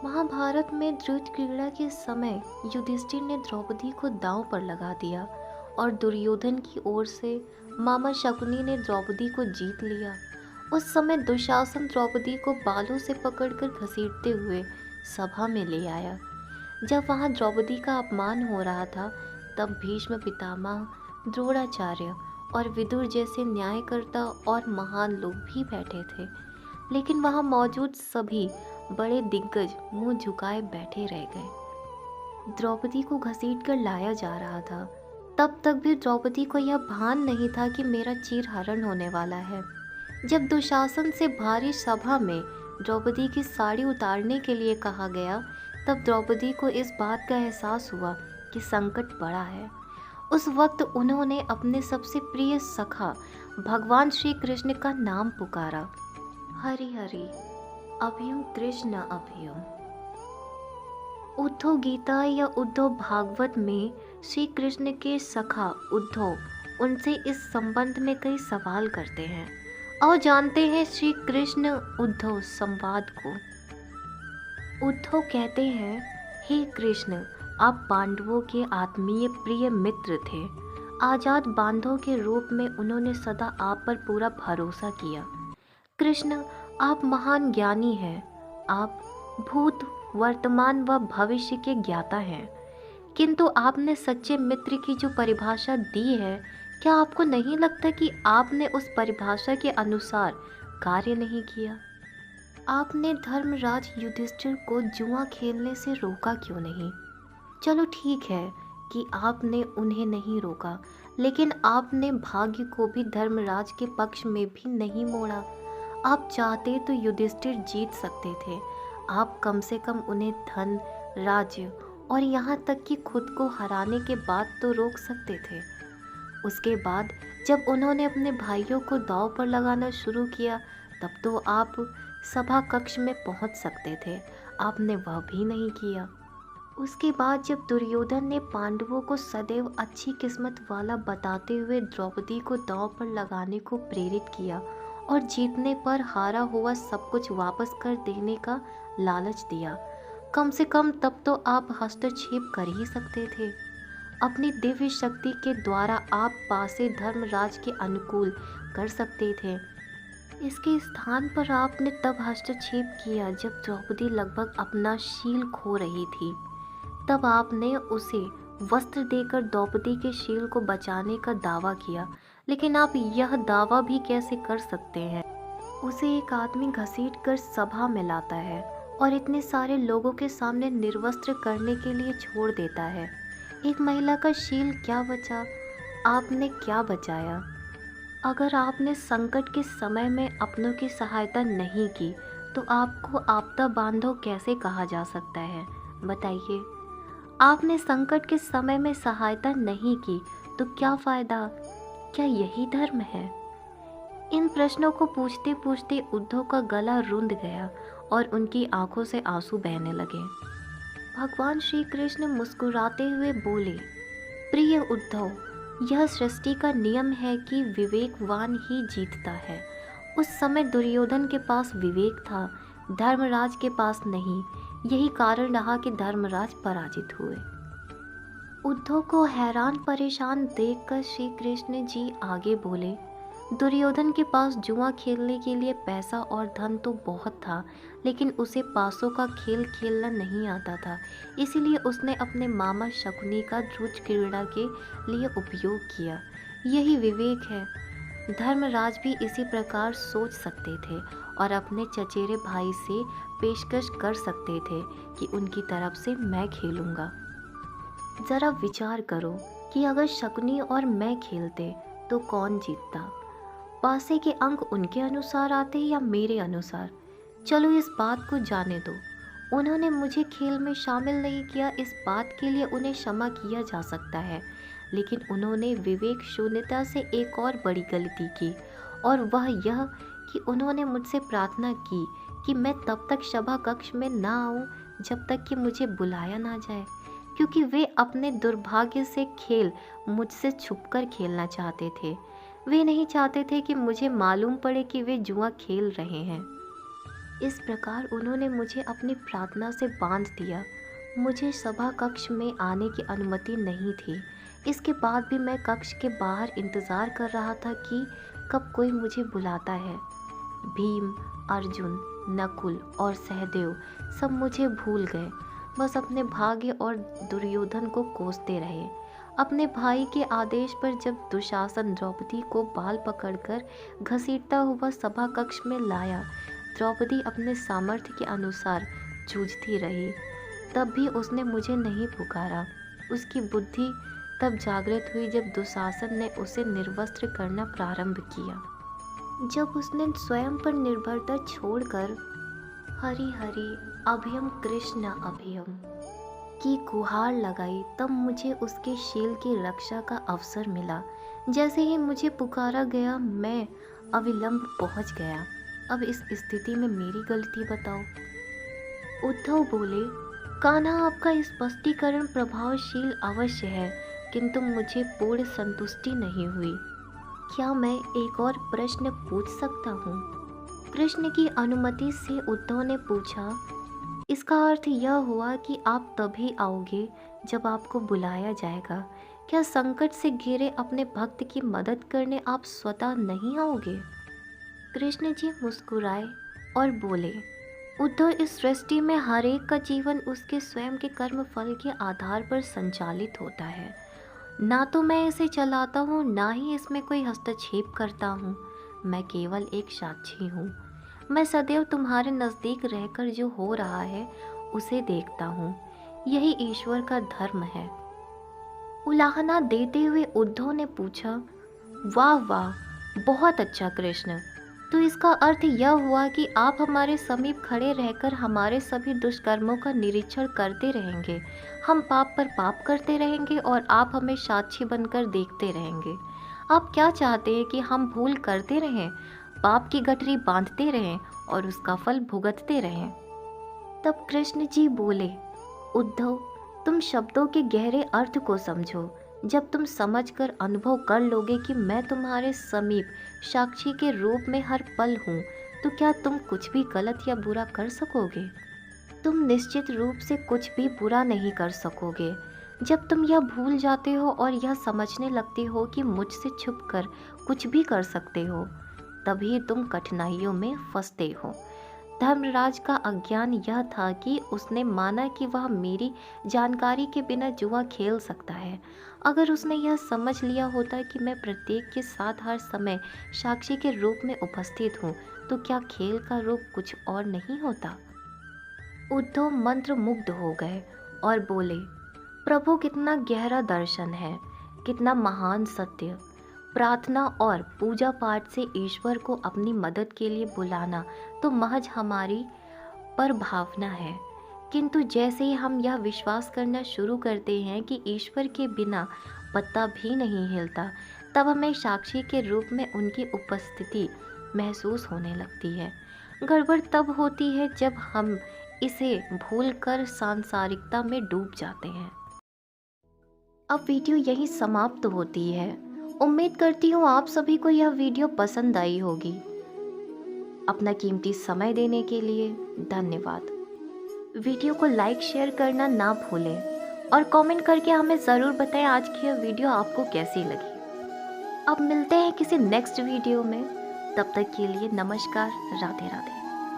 महाभारत में द्रुज क्रीड़ा के समय युधिष्ठिर ने द्रौपदी को दांव पर लगा दिया और दुर्योधन की ओर से मामा शकुनी ने द्रौपदी को जीत लिया। उस समय दुशासन द्रौपदी को बालों से पकड़कर घसीटते हुए सभा में ले आया। जब वहां द्रौपदी का अपमान हो रहा था, तब भीष्म पितामह, द्रोणाचार्य और विदुर जैसे न्यायकर्ता और महान लोग भी बैठे थे। लेकिन वहां मौजूद सभी बड़े दिग्गज मुंह झुकाए बैठे रह गए। द्रौपदी को घसीट कर लाया जा रहा था। तब तक भी द्रौपदी को यह भान नहीं था कि मेरा चीरहरण होने वाला है। जब दुशासन से भारी सभा में द्रौपदी की साड़ी उतारने के लिए कहा गया, तब द्रौपदी को इस बात का एहसास हुआ कि संकट बड़ा है। उस वक्त उन्होंने अपने सबसे प्रिय सखा भगवान श्री कृष्ण का नाम पुकारा, हरि हरि अभयम कृष्ण अभयम। उद्धव गीता या उद्धव भागवत में श्री कृष्ण के सखा उद्धव उनसे इस संबंध में कई सवाल करते हैं। और जानते हैं श्री कृष्ण उद्धव संवाद को। उद्धव कहते हैं, हे कृष्ण, आप पांडवों के आत्मीय प्रिय मित्र थे। आजाद बांधव के रूप में उन्होंने सदा आप पर पूरा भरोसा किया। कृष्ण, आप महान ज्ञानी हैं। आप भूत, वर्तमान व भविष्य के ज्ञाता हैं। किंतु आपने सच्चे मित्र की जो परिभाषा दी है, क्या आपको नहीं लगता कि आपने उस परिभाषा के अनुसार कार्य नहीं किया? आपने धर्मराज युधिष्ठिर को जुआ खेलने से रोका क्यों नहीं? चलो ठीक है कि आपने उन्हें नहीं रोका, लेकिन आपने भाग्य को भी धर्मराज के पक्ष में भी नहीं मोड़ा। आप चाहते तो युधिष्ठिर जीत सकते थे। आप कम से कम उन्हें धन, राज्य और यहाँ तक कि खुद को हराने के बाद तो रोक सकते थे। उसके बाद जब उन्होंने अपने भाइयों को दांव पर लगाना शुरू किया, तब तो आप सभा कक्ष में पहुँच सकते थे। आपने वह भी नहीं किया। उसके बाद जब दुर्योधन ने पांडवों को सदैव अच्छी किस्मत वाला बताते हुए द्रौपदी को दांव पर लगाने को प्रेरित किया और जीतने पर हारा हुआ सब कुछ वापस कर देने का लालच दिया, कम से कम तब तो आप हस्तक्षेप कर ही सकते थे। अपनी दिव्य शक्ति के द्वारा आप पासे धर्मराज के अनुकूल कर सकते थे। इसके स्थान पर आपने तब हस्तक्षेप किया जब द्रौपदी लगभग अपना शील खो रही थी। तब आपने उसे वस्त्र देकर द्रौपदी के शील को बचाने का दावा किया। लेकिन आप यह दावा भी कैसे कर सकते हैं? उसे एक आदमी घसीट कर सभा में लाता है और इतने सारे लोगों के सामने निर्वस्त्र करने के लिए छोड़ देता है। एक महिला का शील क्या बचा? आपने क्या बचाया? अगर आपने संकट के समय में अपनों की सहायता नहीं की, तो आपको आपदा बांधव कैसे कहा जा सकता है? बताइए। आपने संकट के समय में सहायता नहीं की, तो क्या फ़ायदा? क्या यही धर्म है? इन प्रश्नों को पूछते पूछते उद्धव का गला रुंध गया और उनकी आंखों से आंसू बहने लगे। भगवान श्री कृष्ण मुस्कुराते हुए बोले, प्रिय उद्धव, यह सृष्टि का नियम है कि विवेकवान ही जीतता है। उस समय दुर्योधन के पास विवेक था, धर्मराज के पास नहीं। यही कारण रहा कि धर्मराज पराजित हुए। उद्धव को हैरान परेशान देखकर श्री कृष्ण जी आगे बोले, दुर्योधन के पास जुआ खेलने के लिए पैसा और धन तो बहुत था, लेकिन उसे पासों का खेल खेलना नहीं आता था। इसीलिए उसने अपने मामा शकुनी का द्रुज क्रीड़ा के लिए उपयोग किया। यही विवेक है। धर्मराज भी इसी प्रकार सोच सकते थे और अपने चचेरे भाई से पेशकश कर सकते थे कि उनकी तरफ से मैं खेलूंगा। जरा विचार करो कि अगर शकुनी और मैं खेलते तो कौन जीतता? पासे के अंक उनके अनुसार आते या मेरे अनुसार? चलो इस बात को जाने दो। उन्होंने मुझे खेल में शामिल नहीं किया, इस बात के लिए उन्हें क्षमा किया जा सकता है। लेकिन उन्होंने विवेक शून्यता से एक और बड़ी गलती की, और वह यह कि उन्होंने मुझसे प्रार्थना की कि मैं तब तक सभा कक्ष में ना आऊं जब तक कि मुझे बुलाया ना जाए, क्योंकि वे अपने दुर्भाग्य से खेल मुझसे छुपकर खेलना चाहते थे। वे नहीं चाहते थे कि मुझे मालूम पड़े कि वे जुआ खेल रहे हैं। इस प्रकार उन्होंने मुझे अपनी प्रार्थना से बांध दिया। मुझे सभा कक्ष में आने की अनुमति नहीं थी। इसके बाद भी मैं कक्ष के बाहर इंतज़ार कर रहा था कि कब कोई मुझे बुलाता है। भीम, अर्जुन, नकुल और सहदेव सब मुझे भूल गए, बस अपने भाग्य और दुर्योधन को कोसते रहे। अपने भाई के आदेश पर जब दुशासन द्रौपदी को बाल पकड़कर घसीटता हुआ सभा कक्ष में लाया, द्रौपदी अपने सामर्थ्य के अनुसार जूझती रही। तब भी उसने मुझे नहीं पुकारा। उसकी बुद्धि तब जागृत हुई जब दुशासन ने उसे निर्वस्त्र करना प्रारंभ किया। जब उसने स्वयं पर निर्भरता छोड़कर हरि हरि अभयम कृष्ण अभयम की गुहार लगाई, तब मुझे उसके शील की रक्षा का अवसर मिला। जैसे ही मुझे पुकारा गया, मैं अविलंब पहुंच गया। अब इस स्थिति में मेरी गलती बताओ। उद्धव बोले, कान्हा, आपका स्पष्टीकरण प्रभावशील अवश्य है, किंतु मुझे पूर्ण संतुष्टि नहीं हुई। क्या मैं एक और प्रश्न पूछ सकता हूँ? कृष्ण की अनुमति से उद्धव ने पूछा। इसका अर्थ यह हुआ कि आप तभी आओगे जब आपको बुलाया जाएगा। क्या संकट से घिरे अपने भक्त की मदद करने आप स्वतः नहीं आओगे? कृष्ण जी मुस्कुराए और बोले, उद्धव, इस सृष्टि में हर एक का जीवन उसके स्वयं के कर्म फल के आधार पर संचालित होता है। ना तो मैं इसे चलाता हूँ, ना ही इसमें कोई हस्तक्षेप करता हूँ। मैं केवल एक साक्षी हूँ। मैं सदैव तुम्हारे नज़दीक रहकर जो हो रहा है उसे देखता हूँ। यही ईश्वर का धर्म है। उलाहना देते हुए उद्धव ने पूछा, वाह वाह, बहुत अच्छा कृष्ण। तो इसका अर्थ यह हुआ कि आप हमारे समीप खड़े रहकर हमारे सभी दुष्कर्मों का निरीक्षण करते रहेंगे। हम पाप पर पाप करते रहेंगे और आप हमें साक्षी बनकर देखते रहेंगे। आप क्या चाहते हैं कि हम भूल करते रहें, पाप की गठरी बांधते रहें और उसका फल भुगतते रहें? तब कृष्ण जी बोले, उद्धव, तुम शब्दों के गहरे अर्थ को समझो। जब तुम समझकर अनुभव कर लोगे कि मैं तुम्हारे समीप साक्षी के रूप में हर पल हूँ, तो क्या तुम कुछ भी गलत या बुरा कर सकोगे? तुम निश्चित रूप से कुछ भी बुरा नहीं कर सकोगे। जब तुम यह भूल जाते हो और यह समझने लगते हो कि मुझसे छुपकर कुछ भी कर सकते हो, तभी तुम कठिनाइयों में फंसते हो। धर्मराज का अज्ञान यह था कि उसने माना कि वह मेरी जानकारी के बिना जुआ खेल सकता है। अगर उसने यह समझ लिया होता कि मैं प्रत्येक के साथ हर समय साक्षी के रूप में उपस्थित हूँ, तो क्या खेल का रूप कुछ और नहीं होता? उद्धव मंत्र मुग्ध हो गए और बोले, प्रभु, कितना गहरा दर्शन है, कितना महान सत्य। प्रार्थना और पूजा पाठ से ईश्वर को अपनी मदद के लिए बुलाना तो महज हमारी परभावना है, किंतु जैसे ही हम यह विश्वास करना शुरू करते हैं कि ईश्वर के बिना पत्ता भी नहीं हिलता, तब हमें साक्षी के रूप में उनकी उपस्थिति महसूस होने लगती है। गड़बड़ तब होती है जब हम इसे भूलकर सांसारिकता में डूब जाते हैं। अब वीडियो यही समाप्त होती है। उम्मीद करती हूँ आप सभी को यह वीडियो पसंद आई होगी। अपना कीमती समय देने के लिए धन्यवाद। वीडियो को लाइक शेयर करना ना भूलें और कमेंट करके हमें ज़रूर बताएं आज की यह वीडियो आपको कैसी लगी। अब मिलते हैं किसी नेक्स्ट वीडियो में। तब तक के लिए नमस्कार, राधे राधे।